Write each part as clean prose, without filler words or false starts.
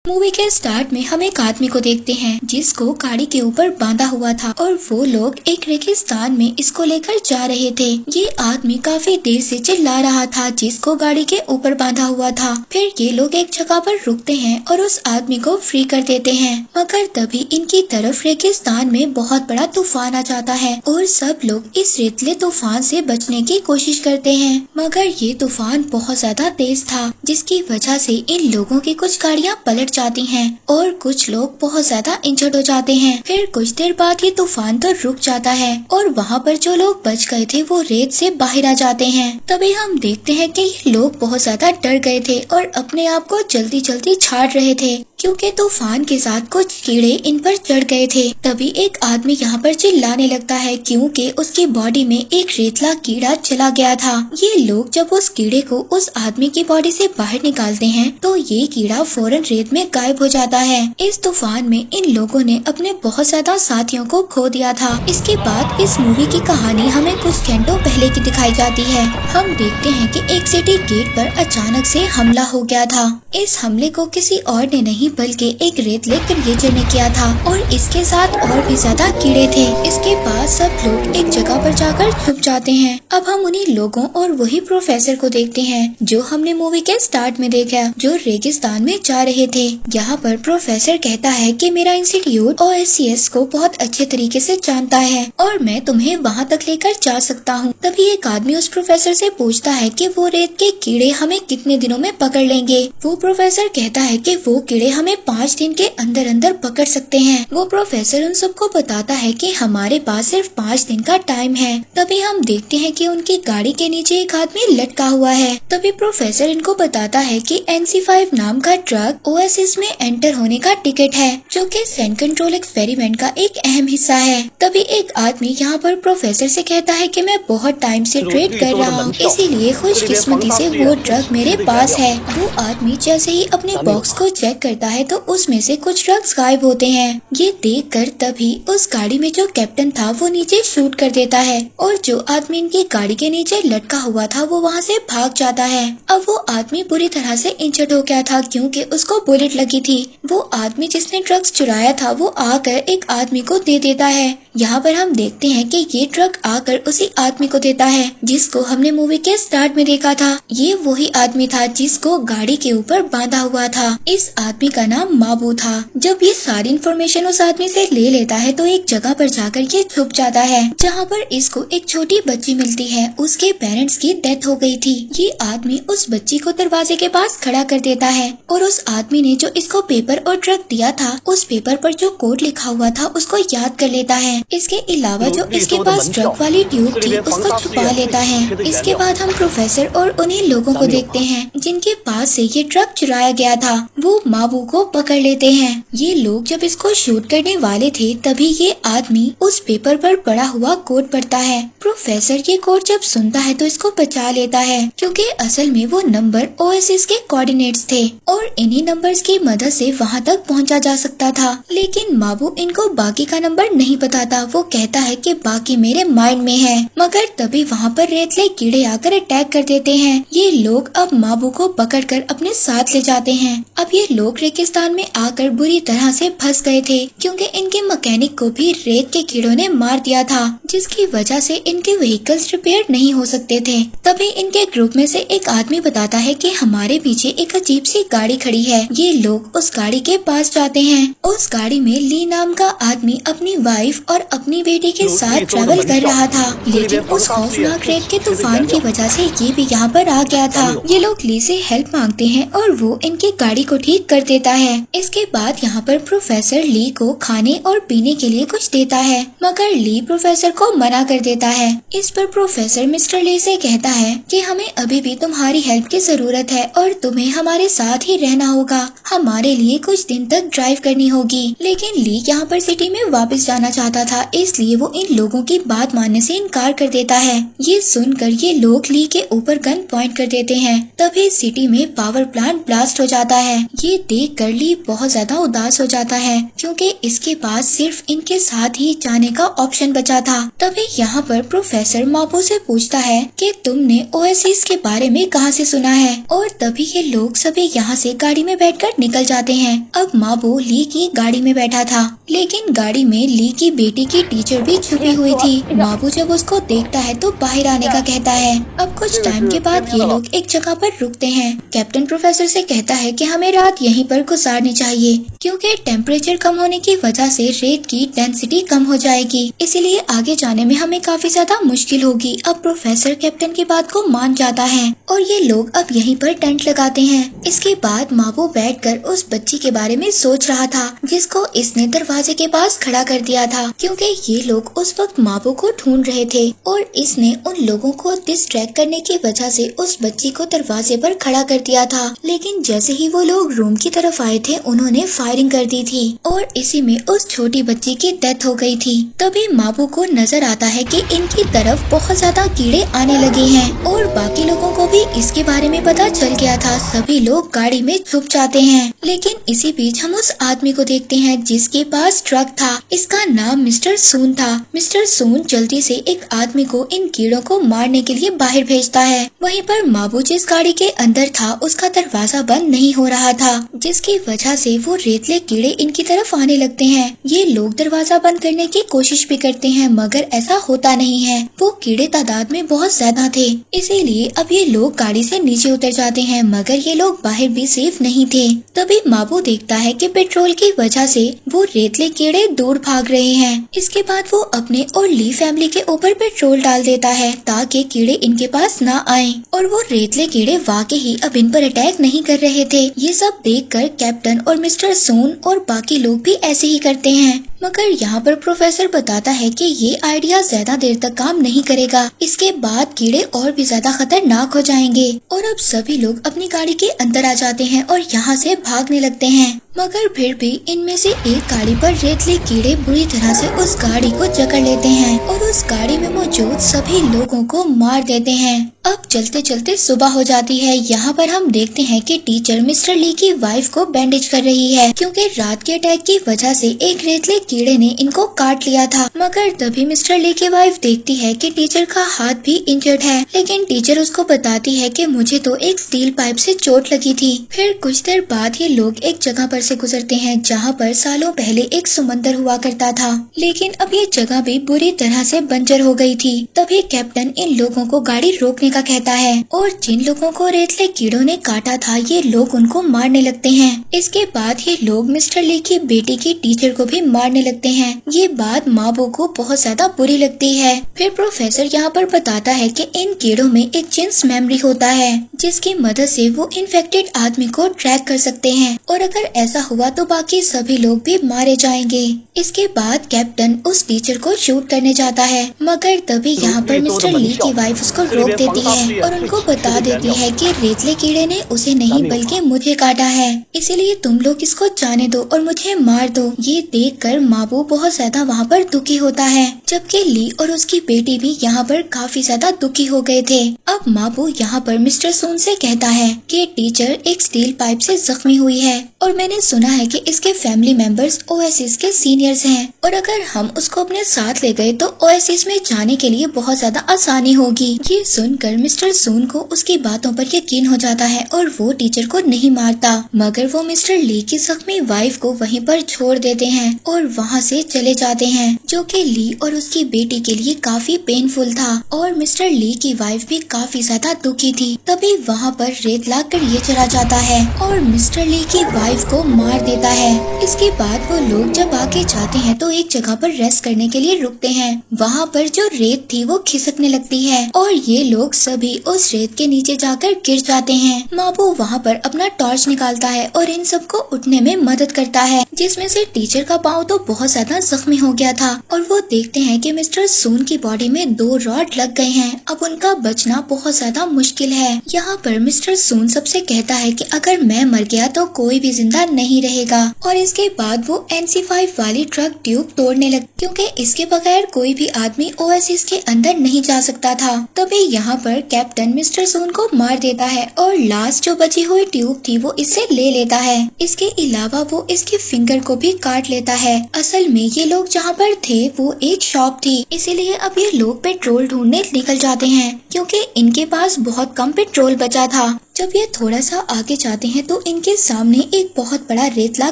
Movie के start में हम एक आदमी को देखते हैं जिसको गाड़ी के ऊपर बांधा हुआ था और वो लोग एक रेगिस्तान में इसको लेकर जा रहे थे। ये आदमी काफी देर से चिल्ला रहा था जिसको गाड़ी के ऊपर बांधा हुआ था। फिर ये लोग एक जगह पर रुकते हैं और उस आदमी को फ्री कर देते हैं, मगर तभी इनकी तरफ रेगिस्तान में बहुत बड़ा तूफान आ जाता है और सब लोग इस रेतले तूफान से बचने की कोशिश करते हैं, मगर ये तूफान बहुत ज्यादा तेज था जिसकी वजह से इन लोगों की कुछ गाड़ियां पलट जाती हैं और कुछ लोग बहुत ज्यादा इंजर्ड हो जाते हैं। फिर कुछ देर बाद ये तूफान तो रुक जाता है और वहाँ पर जो लोग बच गए थे वो रेत से बाहर आ जाते हैं। तभी हम देखते हैं कि ये लोग बहुत ज्यादा डर गए थे और अपने आप को जल्दी जल्दी छाड़ रहे थे क्योंकि तूफान के साथ कुछ कीड़े इन पर चढ़ गए थे। तभी एक आदमी यहाँ पर चिल्लाने लगता है क्योंकि उसकी बॉडी में एक रेतला कीड़ा चला गया था। ये लोग जब उस कीड़े को उस आदमी की बॉडी से बाहर निकालते हैं तो ये कीड़ा फौरन रेत में गायब हो जाता है। इस तूफान में इन लोगों ने अपने बहुत ज्यादा साथियों को खो दिया था। इसके बाद इस मूवी की कहानी हमें कुछ घंटों पहले की दिखाई जाती है। हम देखते हैं कि एक सिटी गेट पर अचानक से हमला हो गया था। इस हमले को किसी और ने नहीं बल्कि एक रेतले क्रिएचर ने किया था और इसके साथ और भी ज्यादा कीड़े थे। इसके बाद सब लोग एक जगह पर जाकर छुप जाते हैं। अब हम उन्हीं लोगों और वही प्रोफेसर को देखते हैं जो हमने मूवी के स्टार्ट में देखा, जो रेगिस्तान में जा रहे थे। यहाँ पर प्रोफेसर कहता है कि मेरा इंस्टीट्यूट OSCS को बहुत अच्छे तरीके से जानता है और मैं तुम्हें वहाँ तक लेकर जा सकता हूँ। तभी एक आदमी उस प्रोफेसर से पूछता है कि वो रेत के कीड़े हमें कितने दिनों में पकड़ लेंगे। वो प्रोफेसर कहता है कि वो कीड़े हमें 5 दिन के अंदर अंदर पकड़ सकते हैं। वो प्रोफेसर उन सबको बताता है कि हमारे पास सिर्फ 5 दिन का टाइम है। तभी हम देखते हैं कि उनकी गाड़ी के नीचे एक आदमी लटका हुआ है। तभी प्रोफेसर इनको बताता है कि NC5 नाम का ट्रक ओएसिस में एंटर होने का टिकट है, जो कि सेंड कंट्रोल एक्सपेरिमेंट का एक अहम हिस्सा है। तभी एक आदमी यहाँ पर प्रोफेसर से कहता है कि मैं बहुत टाइम से ट्रेड कर रहा हूँ, इसीलिए खुशकिस्मती से वो ट्रक मेरे पास है। वो आदमी जैसे ही अपने बॉक्स को चेक करता है तो उसमें से कुछ ड्रग्स गायब होते हैं। ये देखकर तभी उस गाड़ी में जो कैप्टन था वो नीचे शूट कर देता है और जो आदमी इनकी गाड़ी के नीचे लटका हुआ था वो वहाँ से भाग जाता है। अब वो आदमी बुरी तरह से इंजर्ड हो गया था क्योंकि उसको बुलेट लगी थी। वो आदमी जिसने ड्रग्स चुराया था वो आकर एक आदमी को दे देता है। यहाँ पर हम देखते हैं कि ये ट्रक आकर उसी आदमी को देता है जिसको हमने मूवी के स्टार्ट में देखा था। ये वही आदमी था जिसको गाड़ी के ऊपर बांधा हुआ था। इस आदमी का नाम माबू था। जब ये सारी इन्फॉर्मेशन उस आदमी से ले लेता है तो एक जगह पर जाकर ये छुप जाता है जहाँ पर इसको एक छोटी बच्ची मिलती है। उसके पेरेंट्स की डेथ हो गई थी। ये आदमी उस बच्ची को दरवाजे के पास खड़ा कर देता है और उस आदमी ने जो इसको पेपर और ट्रक दिया था उस पेपर पर जो कोड लिखा हुआ था उसको याद कर लेता है। इसके अलावा जो इसके पास ट्रक वाली ट्यूब थी उसको छुपा लेता है। इसके बाद हम प्रोफेसर और उन्हीं लोगों को देखते हैं जिनके पास से ये ट्रक चुराया गया था। वो माबू को पकड़ लेते हैं। ये लोग जब इसको शूट करने वाले थे तभी ये आदमी उस पेपर पर पड़ा हुआ कोड पढ़ता है। प्रोफेसर ये कोड जब सुनता है तो इसको बचा लेता है क्योंकि असल में वो नंबर ओएसिस के कोऑर्डिनेट्स थे और इन्हीं नंबर्स की मदद से वहाँ तक पहुँचा जा सकता था। लेकिन माबू इनको बाकी का नंबर नहीं बताता। वो कहता है कि बाकी मेरे माइंड में है, मगर तभी वहाँ पर रेतले कीड़े आकर अटैक कर देते हैं। ये लोग अब माबू को पकड़कर अपने साथ ले जाते हैं। अब ये लोग रेगिस्तान में आकर बुरी तरह से फंस गए थे क्योंकि इनके मैकेनिक को भी रेत के कीड़ों ने मार दिया था, जिसकी वजह से इनके व्हीकल्स रिपेयर नहीं हो सकते थे। तभी इनके ग्रुप में से एक आदमी बताता है कि हमारे पीछे एक अजीब सी गाड़ी खड़ी है। ये लोग उस गाड़ी के पास जाते हैं। उस गाड़ी में ली नाम का आदमी अपनी वाइफ और अपनी बेटी के साथ ट्रैवल कर रहा था, लेकिन उस खौफनाक रेत के तूफान की वजह से ये भी यहाँ पर आ गया था। ये लोग ली से हेल्प मांगते हैं और वो इनकी गाड़ी को ठीक कर देता है। इसके बाद यहाँ पर प्रोफेसर ली को खाने और पीने के लिए कुछ देता है, मगर ली प्रोफेसर को मना कर देता है। इस पर प्रोफेसर मिस्टर ली से कहता है कि हमें अभी भी तुम्हारी हेल्प की जरूरत है और तुम्हें हमारे साथ ही रहना होगा। हमारे लिए कुछ दिन तक ड्राइव करनी होगी। लेकिन ली यहाँ पर सिटी में वापस जाना चाहता था, इसलिए वो इन लोगों की बात मानने से इनकार कर देता है। ये सुनकर ये लोग ली के ऊपर गन पॉइंट कर देते हैं। तभी सिटी में पावर प्लांट ब्लास्ट हो जाता है। ये देख देखकर ली बहुत ज्यादा उदास हो जाता है क्योंकि इसके पास सिर्फ इनके साथ ही जाने का ऑप्शन बचा था। तभी यहाँ पर प्रोफेसर माबू से पूछता है कि तुमने ओएसिस के बारे में कहाँ से सुना है, और तभी ये लोग सभी यहाँ से गाड़ी में बैठकर निकल जाते हैं। अब माबू ली की गाड़ी में बैठा था, लेकिन गाड़ी में ली की बेटी की टीचर भी छुपी हुई थी। माबू जब उसको देखता है तो बाहर आने का कहता है। अब कुछ टाइम के बाद ये लोग एक जगह पर रुकते हैं। कैप्टन प्रोफेसर से कहता है कि हमें रात यहीं पर गुजारनी चाहिए क्योंकि टेम्परेचर कम होने की वजह से रेत की डेंसिटी कम हो जाएगी, इसीलिए आगे जाने में हमें काफी ज्यादा मुश्किल होगी। अब प्रोफेसर कैप्टन की बात को मान जाता है और ये लोग अब यहीं पर टेंट लगाते हैं। इसके बाद माबू बैठकर उस बच्ची के बारे में सोच रहा था जिसको इसने दरवाजे के पास खड़ा कर दिया था क्योंकि ये लोग उस वक्त माबू को ढूंढ रहे थे और इसने उन लोगों को डिस्ट्रैक्ट करने की वजह से उस बच्ची को दरवाजे पर खड़ा कर दिया था। लेकिन जैसे ही वो लोग रूम की तरफ आए थे उन्होंने फायरिंग कर दी थी और इसी में उस छोटी बच्ची की डेथ हो गई थी। तभी माबू को नजर आता है कि इनकी तरफ बहुत ज्यादा कीड़े आने लगे हैं और बाकी लोगों को भी इसके बारे में पता चल गया था। सभी लोग गाड़ी में छुप जाते हैं, लेकिन इसी बीच हम उस आदमी को देखते हैं जिसके पास ट्रक था। इसका नाम मिस्टर सून था। मिस्टर सून जल्दी से एक आदमी को इन कीड़ों को मारने के लिए बाहर भेजता है। वहीं पर माबू जिस गाड़ी के अंदर था उसका दरवाजा बंद नहीं हो रहा था, जिसकी वजह से वो रेतले कीड़े इनकी तरफ आने लगते हैं। ये लोग दरवाजा बंद करने की कोशिश भी करते हैं मगर ऐसा होता नहीं है। वो कीड़े तादाद में बहुत ज्यादा थे, इसीलिए अब ये लोग गाड़ी से नीचे उतर जाते हैं मगर ये लोग बाहर भी सेफ नहीं थे। तभी माबू देखता है कि पेट्रोल की वजह से वो रेतले कीड़े दूर भाग रहे हैं। इसके बाद वो अपने और ली फैमिली के ऊपर पेट्रोल डाल देता है ताकि कीड़े इनके पास ना आए, और वो रेतले कीड़े वाकई ही अब इन पर अटैक नहीं कर रहे थे। ये सब देखकर कैप्टन और मिस्टर सून और बाकी लोग भी ऐसे ही करते हैं। मगर यहाँ पर प्रोफेसर बताता है कि ये आइडिया ज्यादा देर तक काम नहीं करेगा, इसके बाद कीड़े और भी ज्यादा खतरनाक हो जाएंगे। और अब सभी लोग अपनी गाड़ी के अंदर आ जाते हैं और यहाँ से भागने लगते हैं, मगर फिर भी इनमें से एक गाड़ी पर रेतले कीड़े बुरी तरह से उस गाड़ी को जकड़ लेते हैं और उस गाड़ी में मौजूद सभी लोगों को मार देते हैं। अब चलते चलते सुबह हो जाती है। यहाँ पर हम देखते हैं कि टीचर मिस्टर ली की वाइफ को बैंडेज कर रही है क्योंकि रात के अटैक की वजह से एक रेतले कीड़े ने इनको काट लिया था। मगर तभी मिस्टर ली की वाइफ देखती है कि टीचर का हाथ भी इंजर्ड है, लेकिन टीचर उसको बताती है कि मुझे तो एक स्टील पाइप से चोट लगी थी। फिर कुछ देर बाद ये लोग एक जगह पर से गुजरते हैं जहाँ पर सालों पहले एक समंदर हुआ करता था, लेकिन अब ये जगह भी बुरी तरह से बंजर हो गई थी। तभी कैप्टन इन लोगों को गाड़ी रोकने का कहता है और जिन लोगों को रेतले कीड़ों ने काटा था ये लोग उनको मारने लगते हैं। इसके बाद ये लोग मिस्टर ली की बेटी की टीचर को भी मारने लगते हैं। ये बात माबू को बहुत ज्यादा बुरी लगती है। फिर प्रोफेसर यहाँ पर बताता है कि इन कीड़ों में एक जिन्स मेमोरी होता है जिसकी मदद से वो इन्फेक्टेड आदमी को ट्रैक कर सकते हैं और अगर ऐसा हुआ तो बाकी सभी लोग भी मारे जाएंगे। इसके बाद कैप्टन उस टीचर को शूट करने जाता है, मगर तभी यहाँ पर मिस्टर ली की वाइफ उसको रोक देती है और उनको बता देती है कि रेतले कीड़े ने उसे नहीं बल्कि मुझे काटा है, इसीलिए तुम लोग इसको जाने दो और मुझे मार दो। ये देखकर माबू बहुत ज्यादा वहाँ पर दुखी होता है, जबकि ली और उसकी बेटी भी यहाँ पर काफी ज्यादा दुखी हो गए थे। अब माबू यहाँ पर मिस्टर सून से कहता है कि टीचर एक स्टील पाइप से जख्मी हुई है और मैंने सुना है कि इसके फैमिली मेंबर्स ओएसिस के सीनियर्स हैं और अगर हम उसको अपने साथ ले गए तो ओएसिस में जाने के लिए बहुत ज्यादा आसानी होगी। ये सुनकर मिस्टर सून को उसकी बातों पर यकीन हो जाता है और वो टीचर को नहीं मारता, मगर वो मिस्टर ली की जख्मी वाइफ को वहीं पर छोड़ देते हैं और वहाँ से चले जाते हैं, जो कि ली और उसकी बेटी के लिए काफी पेनफुल था और मिस्टर ली की वाइफ भी काफी ज्यादा दुखी थी। तभी वहाँ पर रेत लाकर ये चला जाता है और मिस्टर ली की वाइफ को मार देता है। इसके बाद वो लोग जब आगे जाते हैं तो एक जगह पर रेस्ट करने के लिए रुकते हैं। वहाँ पर जो रेत थी वो खिसकने लगती है और ये लोग सभी उस रेत के नीचे जाकर गिर जाते हैं। माबू वहाँ पर अपना टॉर्च निकालता है और इन सबको उठने में मदद करता है, जिसमें से टीचर का पाँव तो बहुत ज्यादा जख्मी हो गया था और वो देखते हैं कि मिस्टर सून की बॉडी में 2 रॉड लग गए हैं। अब उनका बचना बहुत ज्यादा मुश्किल है। यहाँ पर मिस्टर सून सबसे कहता है कि अगर मैं मर गया तो कोई भी जिंदा नहीं रहेगा और इसके बाद वो NC5 वाली ट्रक ट्यूब तोड़ने लगे क्योंकि इसके बगैर कोई भी आदमी ओएसिस के अंदर नहीं जा सकता था। तभी यहाँ पर कैप्टन मिस्टर सून को मार देता है और लास्ट जो बची हुई ट्यूब थी वो इससे ले लेता है। इसके अलावा वो इसके फिंगर को भी काट लेता है। असल में ये लोग जहाँ पर थे वो एक शॉप थी, इसीलिए अब ये लोग पेट्रोल ढूंढने निकल जाते हैं क्योंकि इनके पास बहुत कम पेट्रोल बचा था। जब ये थोड़ा सा आगे जाते हैं तो इनके सामने एक बहुत बड़ा रेतला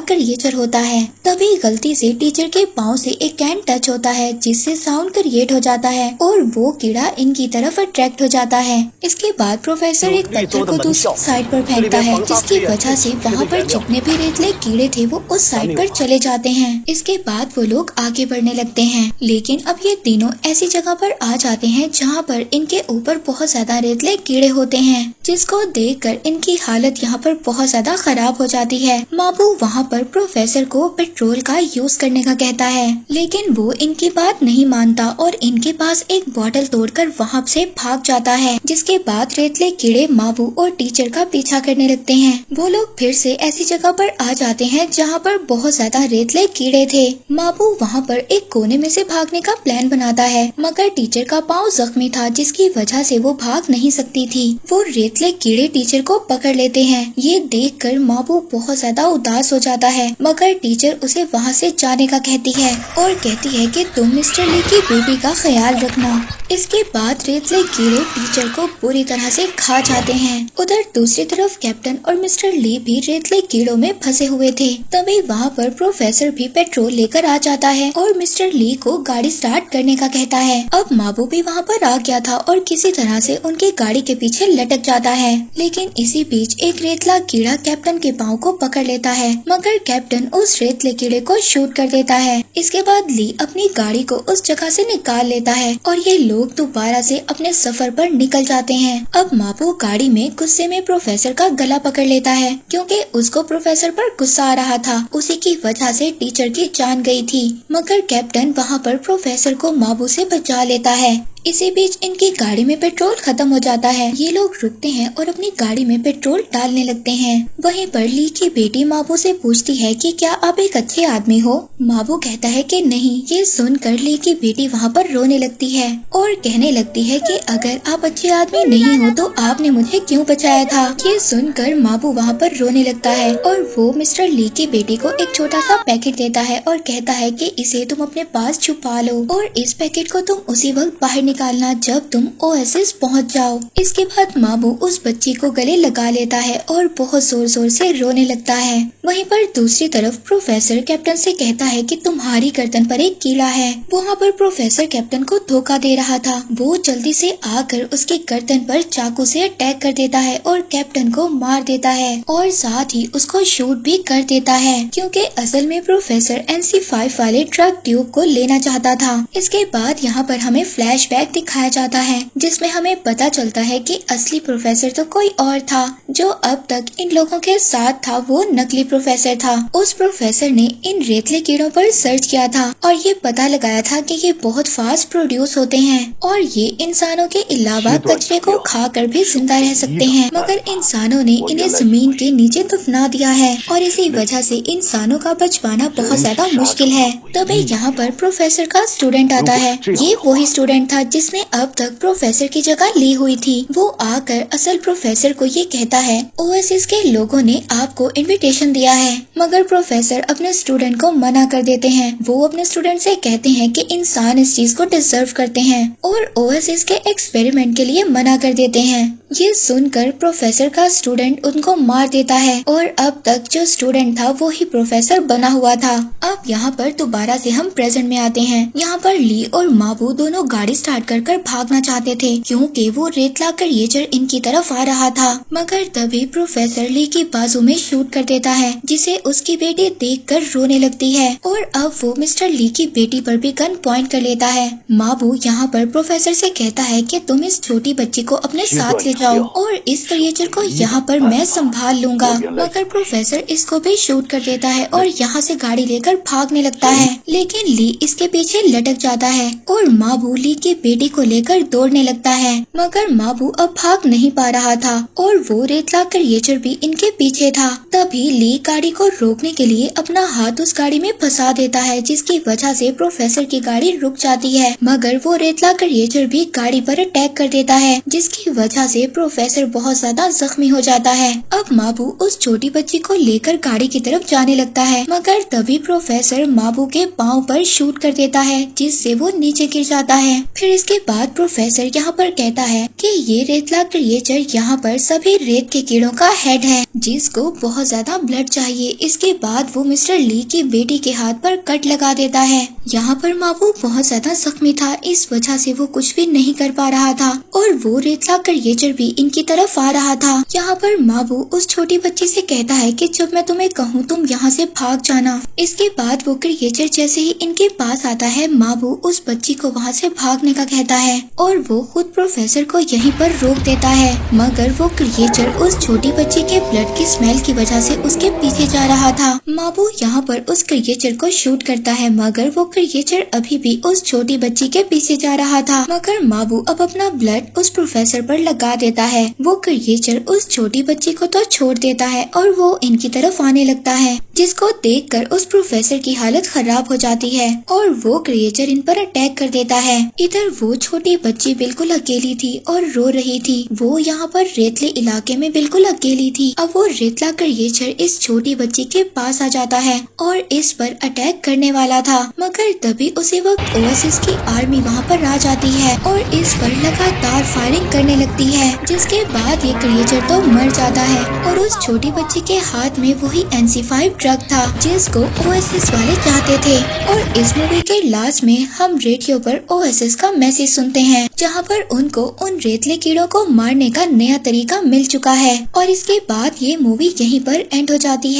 क्रिएचर होता है। तभी गलती से टीचर के पाँव से एक कैन टच होता है जिससे साउंड क्रिएट हो जाता है और वो कीड़ा इनकी तरफ अट्रैक्ट हो जाता है। इसके बाद प्रोफेसर एक पत्थर को दूसरी साइड पर फेंकता है जिसकी वजह से वहाँ पर जितने भी रेतले कीड़े थे वो उस साइड पर चले जाते हैं। इसके बाद वो लोग आगे बढ़ने लगते हैं, लेकिन अब ये तीनों ऐसी जगह पर आ जाते हैं जहाँ पर इनके ऊपर बहुत ज्यादा रेतले कीड़े होते हैं जिसको देखकर इनकी हालत यहाँ पर बहुत ज्यादा खराब हो जाती है। माबू वहाँ पर प्रोफेसर को पेट्रोल का यूज करने का कहता है, लेकिन वो इनकी बात नहीं मानता और इनके पास एक बोतल तोड़कर वहाँ से भाग जाता है। जिसके बाद रेतले कीड़े माबू और टीचर का पीछा करने लगते हैं। वो लोग फिर से ऐसी जगह पर आ जाते हैं जहाँ पर बहुत ज्यादा रेतले कीड़े थे। माबू वहाँ पर एक कोने में से भागने का प्लान बनाता है, मगर टीचर का पाँव जख्मी था जिसकी वजह से वो भाग नहीं सकती थी। वो रेतले कीड़े टीचर को पकड़ लेते हैं। ये देखकर माबू बहुत ज्यादा उदास हो जाता है, मगर टीचर उसे वहाँ से जाने का कहती है और कहती है कि तुम मिस्टर ली की बेबी का ख्याल रखना। इसके बाद रेतले कीड़े टीचर को पूरी तरह से खा जाते हैं। उधर दूसरी तरफ कैप्टन और मिस्टर ली भी रेतले कीड़ों में फंसे हुए थे। तभी वहाँ पर प्रोफेसर भी पेट्रोल लेकर आ जाता है और मिस्टर ली को गाड़ी स्टार्ट करने का कहता है। अब माबू भी वहाँ पर आ गया था और किसी तरह से उनकी गाड़ी के पीछे लटक जाता है, लेकिन इसी बीच एक रेतला कीड़ा कैप्टन के पाँव को पकड़ लेता है, मगर कैप्टन उस रेतले कीड़े को शूट कर देता है। इसके बाद ली अपनी गाड़ी को उस जगह से निकाल लेता है और ये लोग दोबारा से अपने सफर पर निकल जाते हैं। अब माबू गाड़ी में गुस्से में प्रोफेसर का गला पकड़ लेता है क्योंकि उसको प्रोफेसर पर गुस्सा आ रहा था। उसी की वजह से टीचर की जान गई थी, मगर कैप्टन वहाँ पर प्रोफेसर को माबू से बचा लेता है। इसी बीच इनकी गाड़ी में पेट्रोल खत्म हो जाता है। ये लोग रुकते हैं और अपनी गाड़ी में पेट्रोल डालने लगते हैं। वहीं पर ली की बेटी माबू से पूछती है कि क्या आप एक अच्छे आदमी हो। माबू कहता है कि नहीं। ये सुनकर ली की बेटी वहाँ पर रोने लगती है और कहने लगती है कि अगर आप अच्छे आदमी नहीं हो तो आपने मुझे क्यों बचाया था। ये सुनकर माबू वहाँ पर रोने लगता है और वो मिस्टर ली की बेटी को एक छोटा सा पैकेट देता है और कहता है कि इसे तुम अपने पास छुपा लो और इस पैकेट को तुम उसी वक्त बाहर निकालना जब तुम ओएसिस पहुंच जाओ। इसके बाद माबू उस बच्ची को गले लगा लेता है और बहुत जोर जोर से रोने लगता है। वहीं पर दूसरी तरफ प्रोफेसर कैप्टन से कहता है कि तुम्हारी गर्दन पर एक कीड़ा है। वहाँ पर प्रोफेसर कैप्टन को धोखा दे रहा था। वो जल्दी से आकर उसकी गर्दन पर चाकू से अटैक कर देता है और कैप्टन को मार देता है और साथ ही उसको शूट भी कर देता है क्योंकि असल में प्रोफेसर NC5 वाले ट्रक ट्यूब को लेना चाहता था। इसके बाद यहाँ पर हमें फ्लैशबैक दिखाया जाता है जिसमें हमें पता चलता है कि असली प्रोफेसर तो कोई और था। जो अब तक इन लोगों के साथ था वो नकली प्रोफेसर था। उस प्रोफेसर ने इन रेतले कीड़ों पर सर्च किया था और ये पता लगाया था कि ये बहुत फास्ट प्रोड्यूस होते हैं और ये इंसानों के अलावा कचरे को खाकर भी जिंदा रह सकते हैं, मगर इंसानों ने इन्हें जमीन के नीचे दफना दिया है और इसी वजह से इंसानों का बच पाना बहुत ज्यादा मुश्किल है। तभी यहाँ पर प्रोफेसर का स्टूडेंट आता है। ये वही स्टूडेंट था जिसने अब तक प्रोफेसर की जगह ली हुई थी। वो आकर असल प्रोफेसर को ये कहता है ओएसिस के लोगों ने आपको इनविटेशन दिया है, मगर प्रोफेसर अपने स्टूडेंट को मना कर देते हैं। वो अपने स्टूडेंट से कहते हैं कि इंसान इस चीज को डिजर्व करते हैं और ओएसिस के एक्सपेरिमेंट के लिए मना कर देते हैं। ये सुनकर प्रोफेसर का स्टूडेंट उनको मार देता है और अब तक जो स्टूडेंट था वो ही प्रोफेसर बना हुआ था। अब यहाँ पर दोबारा से हम प्रेजेंट में आते हैं। यहाँ पर ली और माबू दोनों गाड़ी स्टार्ट कर भागना चाहते थे क्योंकि वो रेतला क्रिएचर इनकी तरफ आ रहा था, मगर तभी प्रोफेसर ली की बाजू में शूट कर देता है जिसे उसकी बेटी देखकर रोने लगती है और अब वो मिस्टर ली की बेटी पर भी गन पॉइंट कर लेता है। माबू यहाँ पर प्रोफेसर से कहता है कि तुम इस छोटी बच्ची को अपने साथ ले जाओ और इस क्रिएचर को यहाँ पर मैं संभाल लूंगा। मगर प्रोफेसर इसको भी शूट कर देता है और यहाँ से गाड़ी लेकर भागने लगता है, लेकिन ली इसके पीछे लटक जाता है और माबू ली की बेटी को लेकर दौड़ने लगता है। मगर माबू अब भाग नहीं पा रहा था और वो रेतला क्रिएचर भी इनके पीछे था। तभी ली गाड़ी को रोकने के लिए अपना हाथ उस गाड़ी में फंसा देता है, जिसकी वजह से प्रोफेसर की गाड़ी रुक जाती है। मगर वो रेतला क्रिएचर भी गाड़ी पर अटैक कर देता है, जिसकी वजह से प्रोफेसर बहुत ज्यादा जख्मी हो जाता है। अब माबू उस छोटी बच्ची को लेकर गाड़ी की तरफ जाने लगता है, मगर तभी प्रोफेसर माबू के पाँव पर शूट कर देता है, जिससे वो नीचे गिर जाता है। फिर इसके बाद प्रोफेसर यहाँ पर कहता है कि ये रेतला क्रिएचर यहाँ पर सभी रेत के कीड़ों का हेड है, जिसको बहुत ज्यादा ब्लड चाहिए। इसके बाद वो मिस्टर ली की बेटी के हाथ पर कट लगा देता है। यहाँ पर माबू बहुत ज्यादा जख्मी था, इस वजह से वो कुछ भी नहीं कर पा रहा था और वो रेतला क्रिएचर भी इनकी तरफ आ रहा था। यहाँ पर माबू उस छोटी बच्ची से कहता है कि जब मैं तुम्हें कहूँ तुम यहाँ से भाग जाना। इसके बाद वो क्रिएचर जैसे ही इनके पास आता है, माबू उस बच्ची को वहाँ से भागने का कहता है और वो खुद प्रोफेसर को यहीं पर रोक देता है। मगर वो क्रिएचर उस छोटी बच्ची के ब्लड की स्मेल की वजह से उसके पीछे जा रहा था। माबू यहाँ पर उस क्रिएचर को शूट करता है, मगर वो क्रिएचर अभी भी उस छोटी बच्ची के पीछे जा रहा था। मगर माबू अब अपना ब्लड उस प्रोफेसर पर लगा देता है। वो क्रिएचर उस छोटी बच्ची को तो छोड़ देता है और वो इनकी तरफ आने लगता है, जिसको देखकर उस प्रोफेसर की हालत खराब हो जाती है और वो क्रिएचर इन पर अटैक कर देता है। इधर वो छोटी बच्ची बिल्कुल अकेली थी और रो रही थी। वो यहाँ पर रेतले इलाके में बिल्कुल अकेली थी। अब वो रेतला क्रिएचर इस छोटी बच्ची के पास आ जाता है और इस पर अटैक करने वाला था, मगर तभी उसी वक्त ओएसिस की आर्मी वहाँ पर आ जाती है और इस पर लगातार फायरिंग करने लगती है, जिसके बाद ये क्रिएचर तो मर जाता है और उस छोटी बच्ची के हाथ में वही NC5 ड्रग था, जिसको ओएसिस वाले चाहते थे। और इस मूवी के लास्ट में हम रेडियो पर ओएसिस का मैसेज सुनते हैं, जहाँ पर उनको उन रेतले कीड़ों को मारने का नया तरीका मिल चुका है। और इसके बाद ये मूवी यहीं पर एंड हो जाती है।